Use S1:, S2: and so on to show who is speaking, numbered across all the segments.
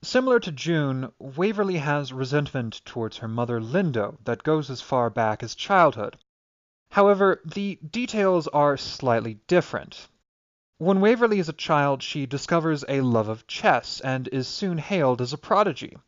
S1: Similar to June, Waverly has resentment towards her mother Lindo that goes as far back as childhood. However, the details are slightly different. When Waverly is a child, she discovers a love of chess and is soon hailed as a prodigy.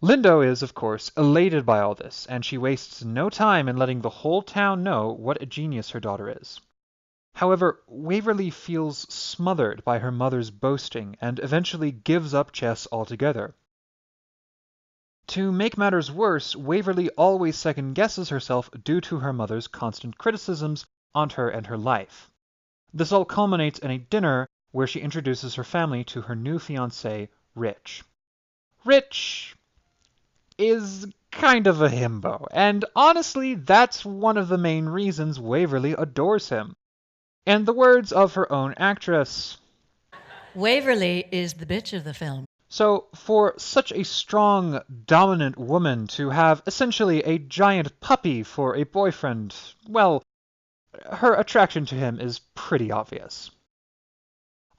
S1: Lindo is, of course, elated by all this, and she wastes no time in letting the whole town know what a genius her daughter is. However, Waverly feels smothered by her mother's boasting and eventually gives up chess altogether. To make matters worse, Waverly always second-guesses herself due to her mother's constant criticisms on her and her life. This all culminates in a dinner where she introduces her family to her new fiancé, Rich. Rich is kind of a himbo, and honestly, that's one of the main reasons Waverly adores him. In the words of her own actress,
S2: Waverly is the bitch of the film.
S1: So, for such a strong, dominant woman to have essentially a giant puppy for a boyfriend, well, her attraction to him is pretty obvious.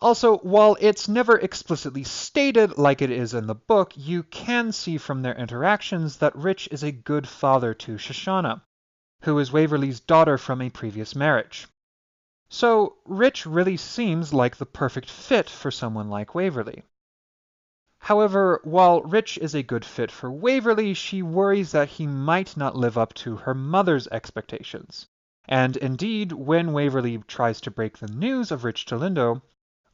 S1: Also, while it's never explicitly stated like it is in the book, you can see from their interactions that Rich is a good father to Shoshana, who is Waverly's daughter from a previous marriage. So, Rich really seems like the perfect fit for someone like Waverly. However, while Rich is a good fit for Waverly, she worries that he might not live up to her mother's expectations. And indeed, when Waverly tries to break the news of Rich to Lindo,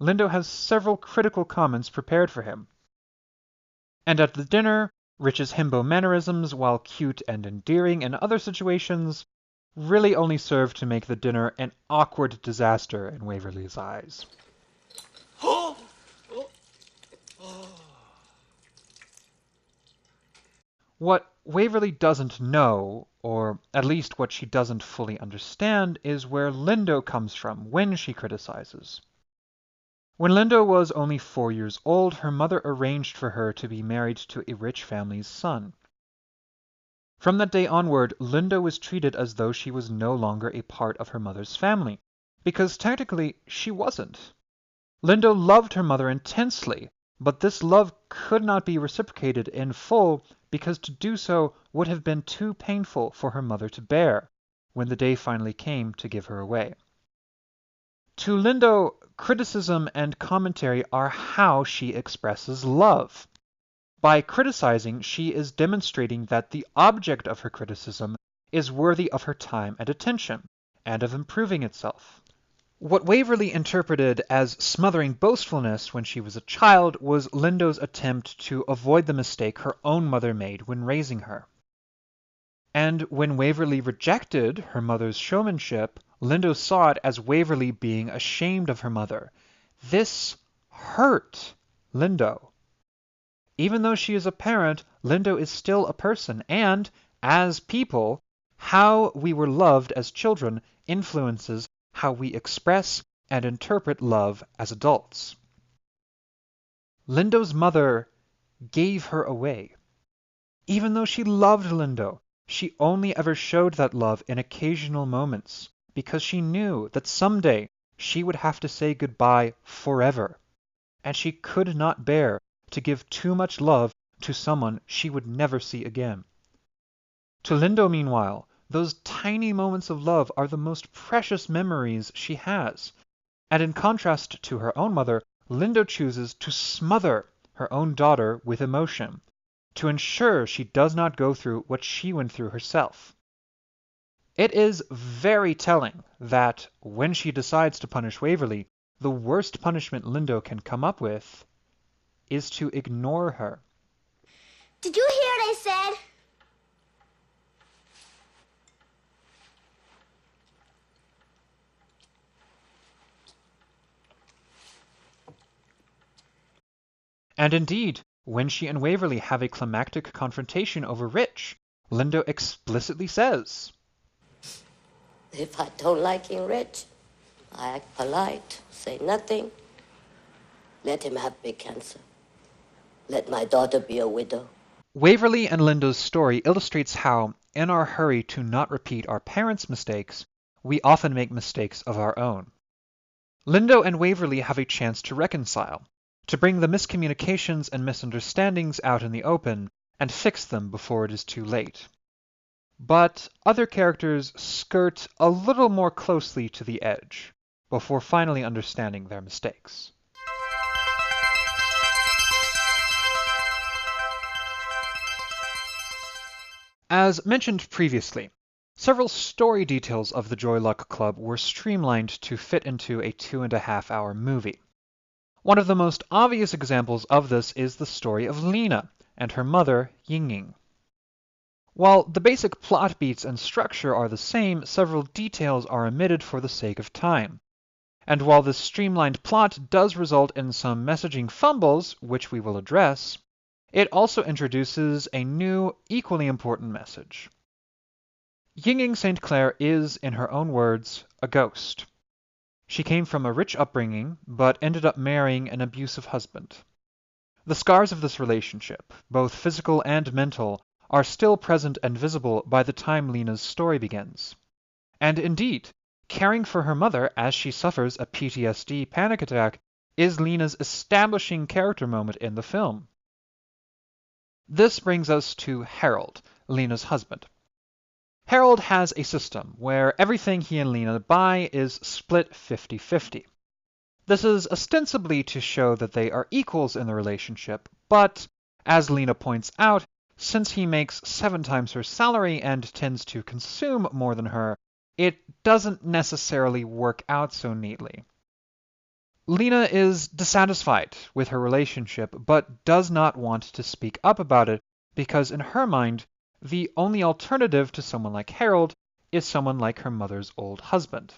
S1: Lindo has several critical comments prepared for him. And at the dinner, Rich's himbo mannerisms, while cute and endearing in other situations, really only serve to make the dinner an awkward disaster in Waverly's eyes. What Waverly doesn't know, or at least what she doesn't fully understand, is where Lindo comes from when she criticizes. When Lindo was only 4 years old, her mother arranged for her to be married to a rich family's son. From that day onward, Lindo was treated as though she was no longer a part of her mother's family, because technically she wasn't. Lindo loved her mother intensely, but this love could not be reciprocated in full because to do so would have been too painful for her mother to bear when the day finally came to give her away. To Lindo, criticism and commentary are how she expresses love. By criticizing, she is demonstrating that the object of her criticism is worthy of her time and attention, and of improving itself. What Waverly interpreted as smothering boastfulness when she was a child was Lindo's attempt to avoid the mistake her own mother made when raising her. And when Waverly rejected her mother's showmanship, Lindo saw it as Waverly being ashamed of her mother. This hurt Lindo. Even though she is a parent, Lindo is still a person, and, as people, how we were loved as children influences how we express and interpret love as adults. Lindo's mother gave her away. Even though she loved Lindo, she only ever showed that love in occasional moments, because she knew that someday she would have to say goodbye forever, and she could not bear to give too much love to someone she would never see again. To Lindo, meanwhile, those tiny moments of love are the most precious memories she has, and in contrast to her own mother, Lindo chooses to smother her own daughter with emotion, to ensure she does not go through what she went through herself. It is very telling that, when she decides to punish Waverly, the worst punishment Lindo can come up with is to ignore her.
S3: Did you hear what I said?
S1: And indeed, when she and Waverly have a climactic confrontation over Rich, Lindo explicitly says,
S4: If I don't like him rich, I act polite, say nothing. Let him have big cancer. Let my daughter be a widow.
S1: Waverly and Lindo's story illustrates how, in our hurry to not repeat our parents' mistakes, we often make mistakes of our own. Lindo and Waverly have a chance to reconcile, to bring the miscommunications and misunderstandings out in the open and fix them before it is too late. But other characters skirt a little more closely to the edge before finally understanding their mistakes. As mentioned previously, several story details of the Joy Luck Club were streamlined to fit into a 2.5-hour movie. One of the most obvious examples of this is the story of Lina and her mother, Ying. While the basic plot beats and structure are the same, several details are omitted for the sake of time. And while this streamlined plot does result in some messaging fumbles, which we will address, it also introduces a new, equally important message. Ying St. Clair is, in her own words, a ghost. She came from a rich upbringing, but ended up marrying an abusive husband. The scars of this relationship, both physical and mental, are still present and visible by the time Lina's story begins. And indeed, caring for her mother as she suffers a PTSD panic attack is Lina's establishing character moment in the film. This brings us to Harold, Lina's husband. Harold has a system where everything he and Lina buy is split 50-50. This is ostensibly to show that they are equals in the relationship, but, as Lina points out, since he makes 7 times her salary and tends to consume more than her, it doesn't necessarily work out so neatly. Lina is dissatisfied with her relationship, but does not want to speak up about it because in her mind, the only alternative to someone like Harold is someone like her mother's old husband.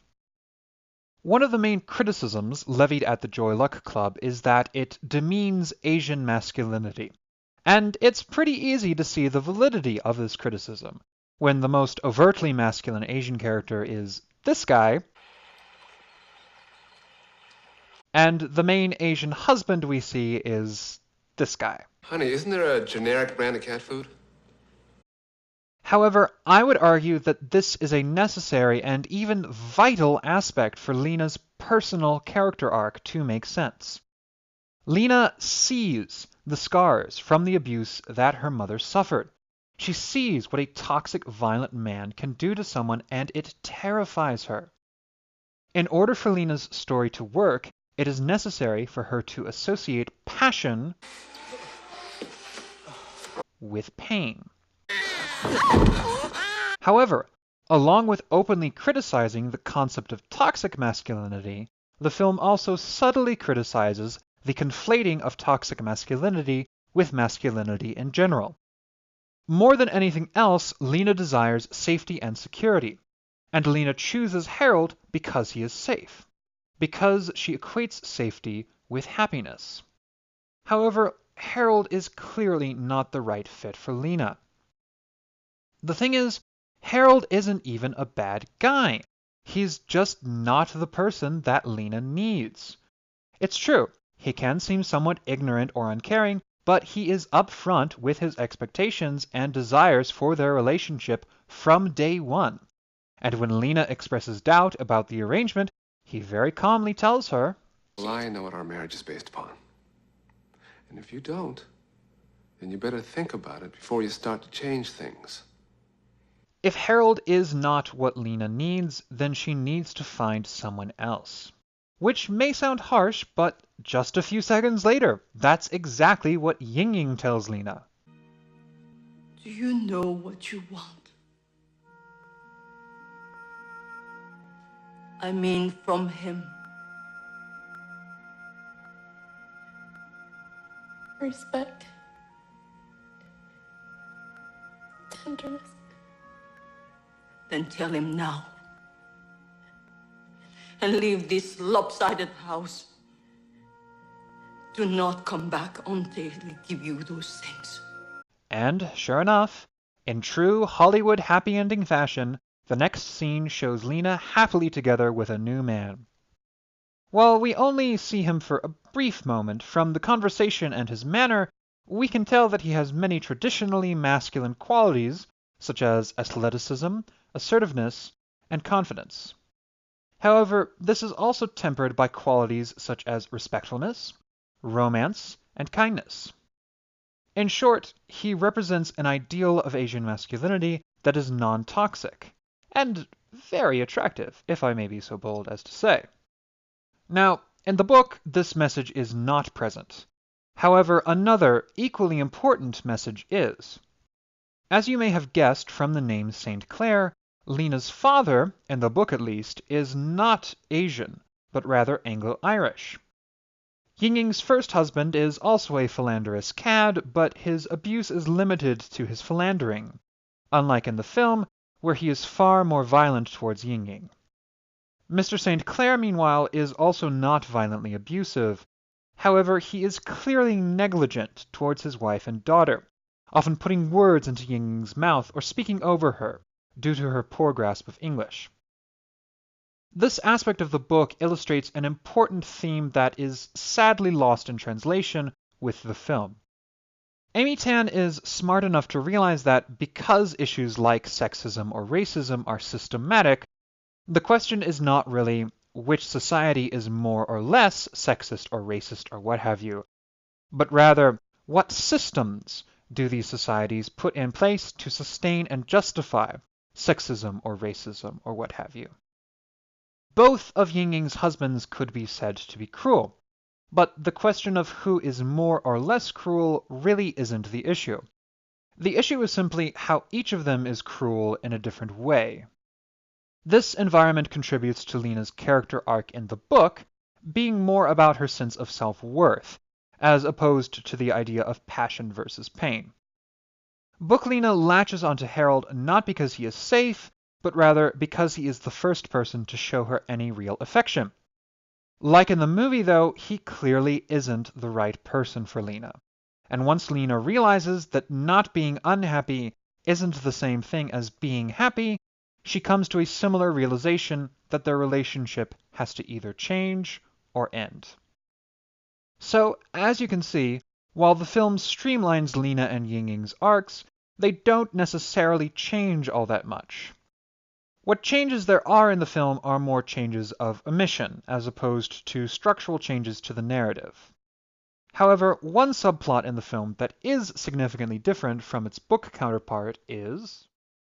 S1: One of the main criticisms levied at the Joy Luck Club is that it demeans Asian masculinity. And it's pretty easy to see the validity of this criticism, when the most overtly masculine Asian character is this guy, and the main Asian husband we see is this guy.
S5: Honey, isn't there a generic brand of cat food?
S1: However, I would argue that this is a necessary and even vital aspect for Lina's personal character arc to make sense. Lina sees the scars from the abuse that her mother suffered. She sees what a toxic, violent man can do to someone, and it terrifies her. In order for Lina's story to work, it is necessary for her to associate passion with pain. However, along with openly criticizing the concept of toxic masculinity, the film also subtly criticizes the conflating of toxic masculinity with masculinity in general. More than anything else, Lina desires safety and security, and Lina chooses Harold because he is safe, because she equates safety with happiness. However, Harold is clearly not the right fit for Lina. The thing is, Harold isn't even a bad guy. He's just not the person that Lina needs. It's true, he can seem somewhat ignorant or uncaring, but he is upfront with his expectations and desires for their relationship from day one. And when Lina expresses doubt about the arrangement, he very calmly tells her,
S5: Well, I know what our marriage is based upon. And if you don't, then you better think about it before you start to change things.
S1: If Harold is not what Lina needs, then she needs to find someone else. Which may sound harsh, but just a few seconds later, that's exactly what Ying tells Lina.
S6: Do you know what you want? I mean, from him.
S7: Respect. Tenderness.
S6: Then tell him now. And leave this lopsided house. Do not come back until we give you those things.
S1: And, sure enough, in true Hollywood happy ending fashion, the next scene shows Lina happily together with a new man. While we only see him for a brief moment, from the conversation and his manner, we can tell that he has many traditionally masculine qualities, such as athleticism, assertiveness, and confidence. However, this is also tempered by qualities such as respectfulness, romance, and kindness. In short, he represents an ideal of Asian masculinity that is non-toxic, and very attractive, if I may be so bold as to say. Now, in the book, this message is not present. However, another, equally important message is. As you may have guessed from the name St. Clair, Lena's father, in the book at least, is not Asian, but rather Anglo-Irish. Ying-Ying's first husband is also a philanderous cad, but his abuse is limited to his philandering, unlike in the film, where he is far more violent towards Ying-Ying. Mr. St. Clair, meanwhile, is also not violently abusive. However, he is clearly negligent towards his wife and daughter, often putting words into Ying-Ying's mouth or speaking over her, due to her poor grasp of English. This aspect of the book illustrates an important theme that is sadly lost in translation with the film. Amy Tan is smart enough to realize that because issues like sexism or racism are systematic, the question is not really which society is more or less sexist or racist or what have you, but rather what systems do these societies put in place to sustain and justify sexism or racism or what have you. Both of Ying-Ying's husbands could be said to be cruel, but the question of who is more or less cruel really isn't the issue. The issue is simply how each of them is cruel in a different way. This environment contributes to Lena's character arc in the book being more about her sense of self-worth, as opposed to the idea of passion versus pain. Book Lena latches onto Harold not because he is safe, but rather because he is the first person to show her any real affection. Like in the movie, though, he clearly isn't the right person for Lena. And once Lena realizes that not being unhappy isn't the same thing as being happy, she comes to a similar realization that their relationship has to either change or end. So, as you can see, while the film streamlines Lena and Ying-Ying's arcs, they don't necessarily change all that much. What changes there are in the film are more changes of omission, as opposed to structural changes to the narrative. However, one subplot in the film that is significantly different from its book counterpart is